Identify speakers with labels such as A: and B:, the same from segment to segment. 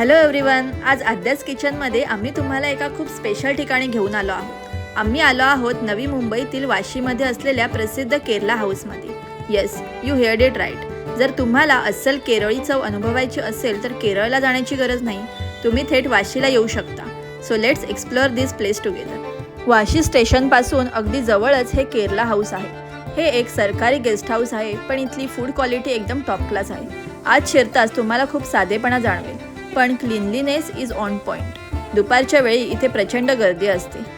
A: Hello everyone, आज आद्याच किचनमध्ये आम्ही तुम्हाला एका खूप स्पेशल ठिकाणी घेऊन आलो आहोत। आम्ही आलो आहोत नवी मुंबईतील वाशीमध्ये असलेल्या प्रसिद्ध केरला हाऊसमध्ये। Yes, you heard it right. जर तुम्हाला अस्सल केरळी चव अनुभवायची असेल तर केरळला जाण्याची गरज नाही, तुम्ही थेट वाशीला येऊ शकता। So let's explore this place together. Vashi स्टेशनपासून अगदी जवळच हे केरला हाऊस आहे। हे एक सरकारी गेस्ट हाऊस आहे, पण इथली फूड क्वालिटी एकदम टॉप क्लास आहे। आज शिरताच तुम्हाला खूप साधेपणा जाणवेल, पण क्लीनलीनेस इज ऑन पॉइंट। दुपारच्या वेळी इथे प्रचंड गर्दी असते।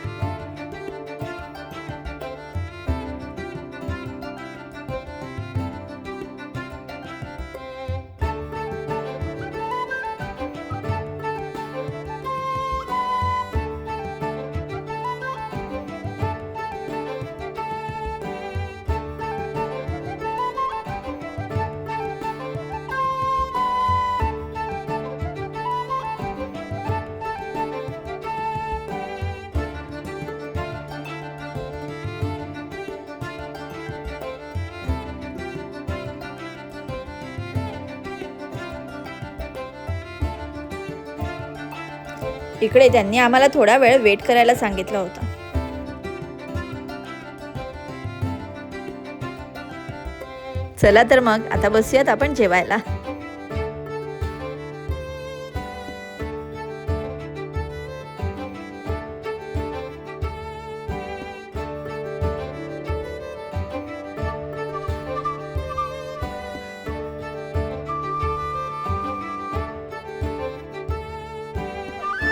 A: इकडे त्यांनी आम्हाला थोडा वेळ वेट करायला सांगितलं होतं। चला तर मग आता बसूयात आपण जेवायला।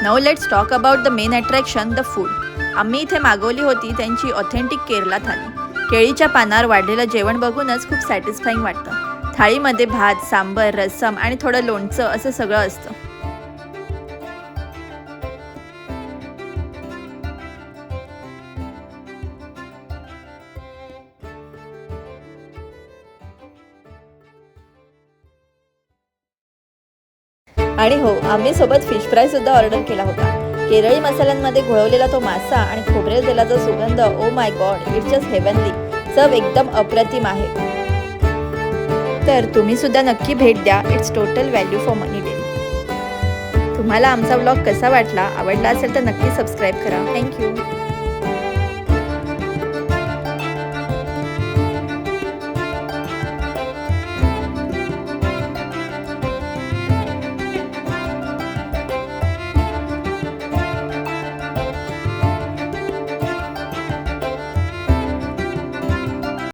A: Now let's talk about the main attraction, the food. आम्ही इथे मागवली होती त्यांची ऑथेंटिक केरला थाली। केळीच्या पानावर वाढलेलं जेवण बघूनच खूप सॅटिस्फाईंग वाटतं। थाळीमध्ये भात, सांबर, रस्सम आणि थोडं लोणचं असं सगळं असतं। आणि हो, आम्ही सोबत फिश फ्राय सुद्धा ऑर्डर केला होता। केरळी मसाल्यांमध्ये घोळवलेला तो मासा आणि खोबरेल तेलाचा सुगंध, oh my God, it's just heavenly. चव एकदम अप्रतिम आहे। तर तुम्ही सुद्धा नक्की भेट द्या। It's total value for money deal. तुम्हाला आमचा व्लॉग कसा वाटला? आवडला असेल तर नक्की सबस्क्राईब करा। थँक्यू।